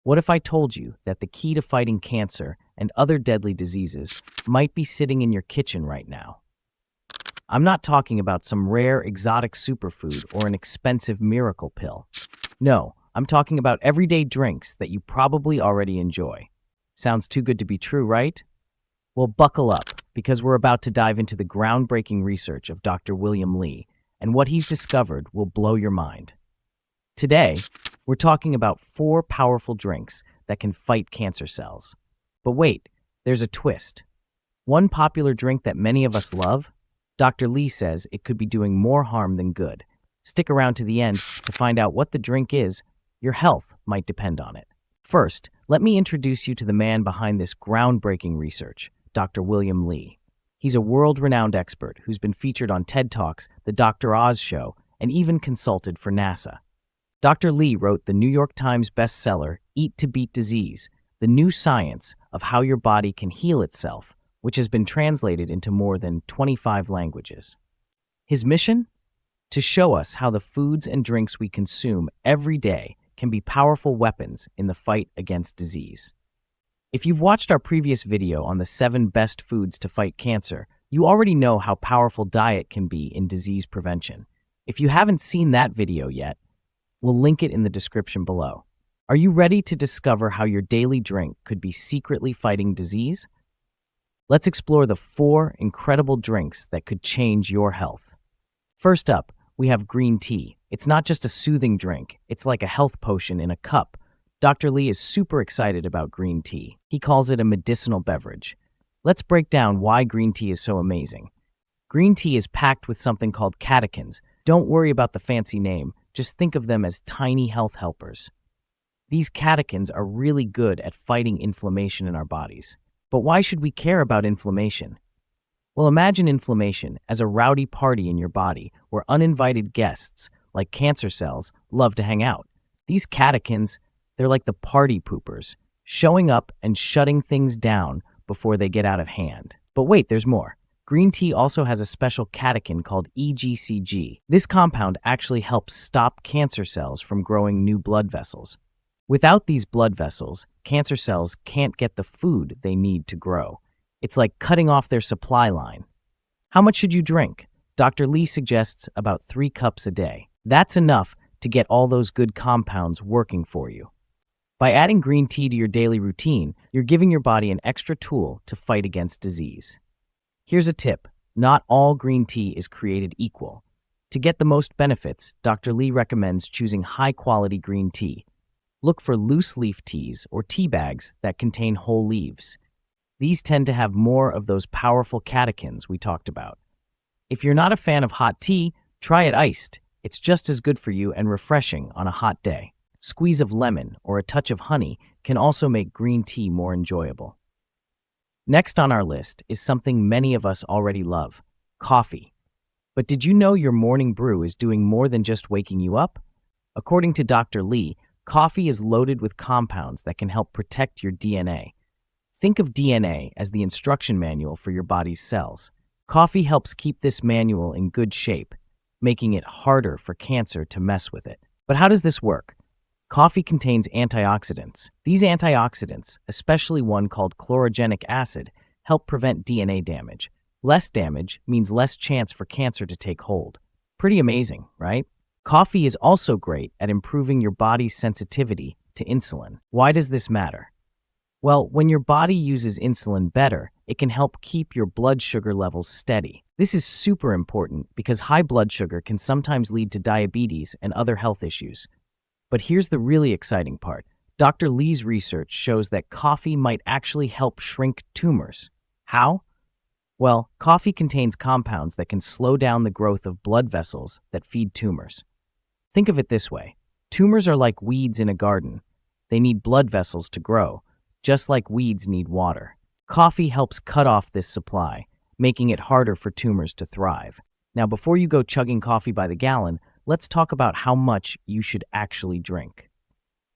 What if I told you that the key to fighting cancer and other deadly diseases might be sitting in your kitchen right now? I'm not talking about some rare exotic superfood or an expensive miracle pill. No, I'm talking about everyday drinks that you probably already enjoy. Sounds too good to be true, right? Well, buckle up, because we're about to dive into the groundbreaking research of Dr. William Li, and what he's discovered will blow your mind. Today, we're talking about 4 powerful drinks that can fight cancer cells. But wait, there's a twist. One popular drink that many of us love, Dr. Li says it could be doing more harm than good. Stick around to the end to find out what the drink is. Your health might depend on it. First, let me introduce you to the man behind this groundbreaking research, Dr. William Li. He's a world-renowned expert who's been featured on TED Talks, The Dr. Oz Show, and even consulted for NASA. Dr. Li wrote the New York Times bestseller, Eat to Beat Disease, the new science of how your body can heal itself, which has been translated into more than 25 languages. His mission? To show us how the foods and drinks we consume every day can be powerful weapons in the fight against disease. If you've watched our previous video on the 7 best foods to fight cancer, you already know how powerful diet can be in disease prevention. If you haven't seen that video yet, we'll link it in the description below. Are you ready to discover how your daily drink could be secretly fighting disease? Let's explore the 4 incredible drinks that could change your health. First up, we have green tea. It's not just a soothing drink, it's like a health potion in a cup. Dr. Li is super excited about green tea. He calls it a medicinal beverage. Let's break down why green tea is so amazing. Green tea is packed with something called catechins. Don't worry about the fancy name, just think of them as tiny health helpers. These catechins are really good at fighting inflammation in our bodies. But why should we care about inflammation? Well, imagine inflammation as a rowdy party in your body where uninvited guests, like cancer cells, love to hang out. These catechins, they're like the party poopers, showing up and shutting things down before they get out of hand. But wait, there's more. Green tea also has a special catechin called EGCG. This compound actually helps stop cancer cells from growing new blood vessels. Without these blood vessels, cancer cells can't get the food they need to grow. It's like cutting off their supply line. How much should you drink? Dr. Li suggests about 3 cups a day. That's enough to get all those good compounds working for you. By adding green tea to your daily routine, you're giving your body an extra tool to fight against disease. Here's a tip. Not all green tea is created equal. To get the most benefits, Dr. Li recommends choosing high-quality green tea. Look for loose leaf teas or tea bags that contain whole leaves. These tend to have more of those powerful catechins we talked about. If you're not a fan of hot tea, try it iced. It's just as good for you and refreshing on a hot day. Squeeze of lemon or a touch of honey can also make green tea more enjoyable. Next on our list is something many of us already love, coffee. But did you know your morning brew is doing more than just waking you up? According to Dr. Li, coffee is loaded with compounds that can help protect your DNA. Think of DNA as the instruction manual for your body's cells. Coffee helps keep this manual in good shape, making it harder for cancer to mess with it. But how does this work? Coffee contains antioxidants. These antioxidants, especially one called chlorogenic acid, help prevent DNA damage. Less damage means less chance for cancer to take hold. Pretty amazing, right? Coffee is also great at improving your body's sensitivity to insulin. Why does this matter? Well, when your body uses insulin better, it can help keep your blood sugar levels steady. This is super important because high blood sugar can sometimes lead to diabetes and other health issues. But here's the really exciting part. Dr. Li's research shows that coffee might actually help shrink tumors. How? Well, coffee contains compounds that can slow down the growth of blood vessels that feed tumors. Think of it this way. Tumors are like weeds in a garden. They need blood vessels to grow, just like weeds need water. Coffee helps cut off this supply, making it harder for tumors to thrive. Now, before you go chugging coffee by the gallon, let's talk about how much you should actually drink.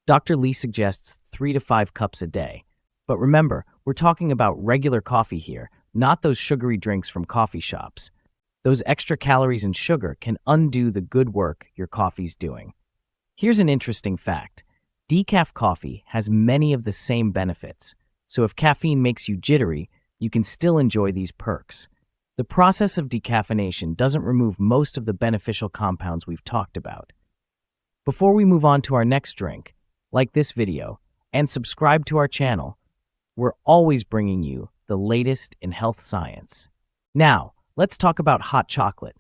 Dr. Li suggests 3 to 5 cups a day. But remember, we're talking about regular coffee here, not those sugary drinks from coffee shops. Those extra calories and sugar can undo the good work your coffee's doing. Here's an interesting fact. Decaf coffee has many of the same benefits, so if caffeine makes you jittery, you can still enjoy these perks. The process of decaffeination doesn't remove most of the beneficial compounds we've talked about. Before we move on to our next drink, like this video and subscribe to our channel. We're always bringing you the latest in health science. Now, let's talk about hot chocolate.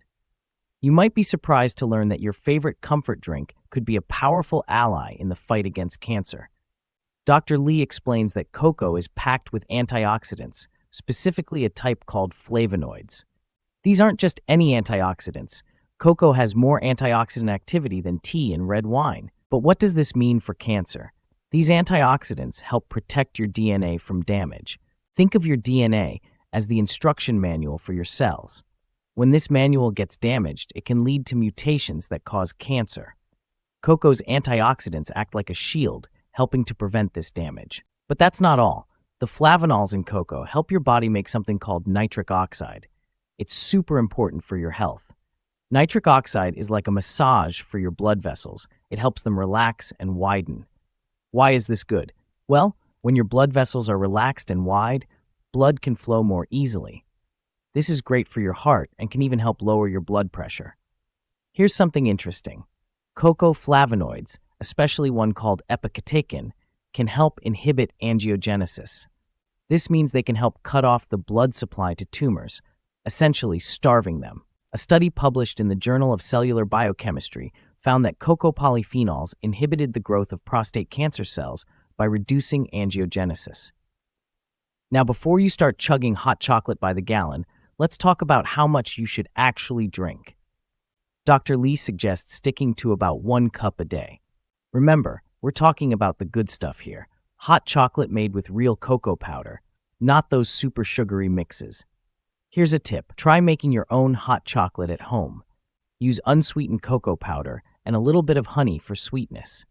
You might be surprised to learn that your favorite comfort drink could be a powerful ally in the fight against cancer. Dr. Lee explains that cocoa is packed with antioxidants, specifically a type called flavonoids. These aren't just any antioxidants. Cocoa has more antioxidant activity than tea and red wine. But what does this mean for cancer? These antioxidants help protect your DNA from damage. Think of your DNA as the instruction manual for your cells. When this manual gets damaged, it can lead to mutations that cause cancer. Cocoa's antioxidants act like a shield, helping to prevent this damage. But that's not all. The flavonols in cocoa help your body make something called nitric oxide. It's super important for your health. Nitric oxide is like a massage for your blood vessels. It helps them relax and widen. Why is this good? Well, when your blood vessels are relaxed and wide, blood can flow more easily. This is great for your heart and can even help lower your blood pressure. Here's something interesting. Cocoa flavonoids, especially one called epicatechin, can help inhibit angiogenesis. This means they can help cut off the blood supply to tumors, essentially starving them. A study published in the Journal of Cellular Biochemistry found that cocoa polyphenols inhibited the growth of prostate cancer cells by reducing angiogenesis. Now, before you start chugging hot chocolate by the gallon, let's talk about how much you should actually drink. Dr. Lee suggests sticking to about 1 cup a day. Remember, we're talking about the good stuff here. Hot chocolate made with real cocoa powder, not those super sugary mixes. Here's a tip. Try making your own hot chocolate at home. Use unsweetened cocoa powder and a little bit of honey for sweetness.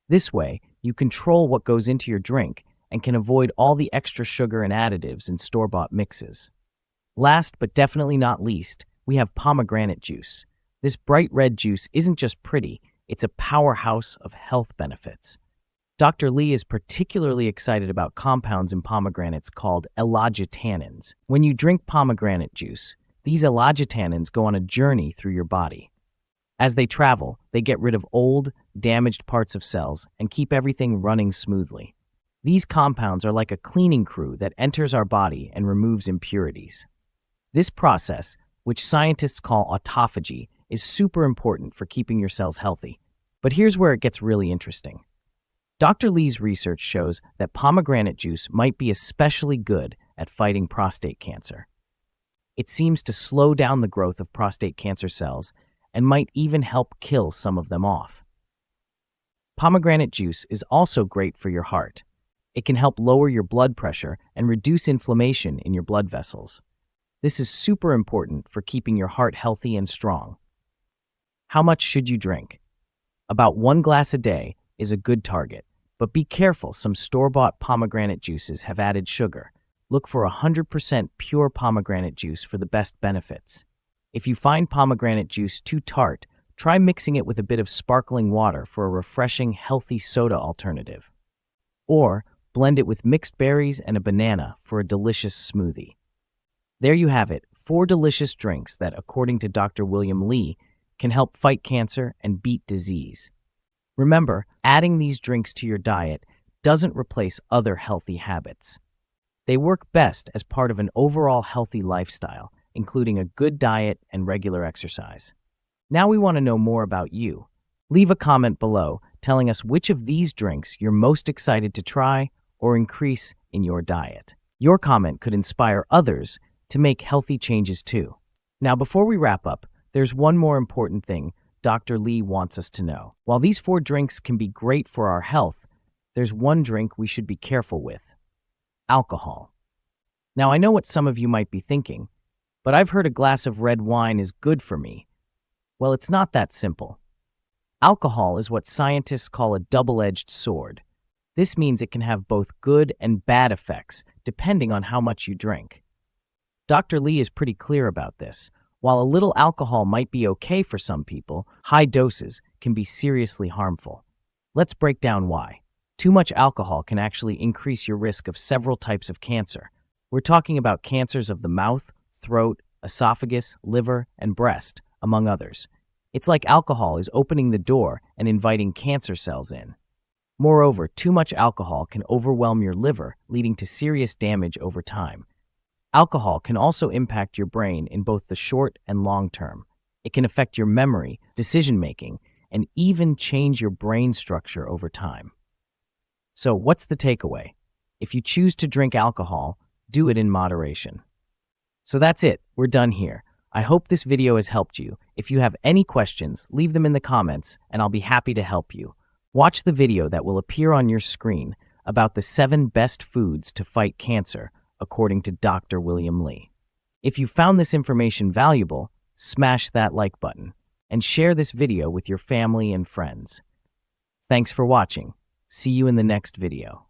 This way, you control what goes into your drink and can avoid all the extra sugar and additives in store-bought mixes. Last but definitely not least, we have pomegranate juice. This bright red juice isn't just pretty, it's a powerhouse of health benefits. Dr. Lee is particularly excited about compounds in pomegranates called elagitannins. When you drink pomegranate juice, these elagitannins go on a journey through your body. As they travel, they get rid of old, damaged parts of cells and keep everything running smoothly. These compounds are like a cleaning crew that enters our body and removes impurities. This process, which scientists call autophagy, is super important for keeping your cells healthy. But here's where it gets really interesting. Dr. Lee's research shows that pomegranate juice might be especially good at fighting prostate cancer. It seems to slow down the growth of prostate cancer cells and might even help kill some of them off. Pomegranate juice is also great for your heart. It can help lower your blood pressure and reduce inflammation in your blood vessels. This is super important for keeping your heart healthy and strong. How much should you drink? About 1 glass a day is a good target, but be careful, some store-bought pomegranate juices have added sugar. Look for 100% pure pomegranate juice for the best benefits. If you find pomegranate juice too tart, try mixing it with a bit of sparkling water for a refreshing, healthy soda alternative. Or blend it with mixed berries and a banana for a delicious smoothie. There you have it, 4 delicious drinks that, according to Dr. William Lee, can help fight cancer and beat disease. Remember, adding these drinks to your diet doesn't replace other healthy habits. They work best as part of an overall healthy lifestyle, including a good diet and regular exercise. Now we want to know more about you. Leave a comment below telling us which of these drinks you're most excited to try or increase in your diet. Your comment could inspire others to make healthy changes too. Now, before we wrap up, there's one more important thing Dr. Lee wants us to know. While these 4 drinks can be great for our health, there's one drink we should be careful with: alcohol. Now, I know what some of you might be thinking, but I've heard a glass of red wine is good for me. Well, it's not that simple. Alcohol is what scientists call a double-edged sword. This means it can have both good and bad effects, depending on how much you drink. Dr. Lee is pretty clear about this. While a little alcohol might be okay for some people, high doses can be seriously harmful. Let's break down why. Too much alcohol can actually increase your risk of several types of cancer. We're talking about cancers of the mouth, throat, esophagus, liver, and breast, among others. It's like alcohol is opening the door and inviting cancer cells in. Moreover, too much alcohol can overwhelm your liver, leading to serious damage over time. Alcohol can also impact your brain in both the short and long term. It can affect your memory, decision-making, and even change your brain structure over time. So, what's the takeaway? If you choose to drink alcohol, do it in moderation. So that's it. We're done here. I hope this video has helped you. If you have any questions, leave them in the comments, and I'll be happy to help you. Watch the video that will appear on your screen about the 7 best foods to fight cancer, according to Dr. William Li. If you found this information valuable, smash that like button and share this video with your family and friends. Thanks for watching. See you in the next video.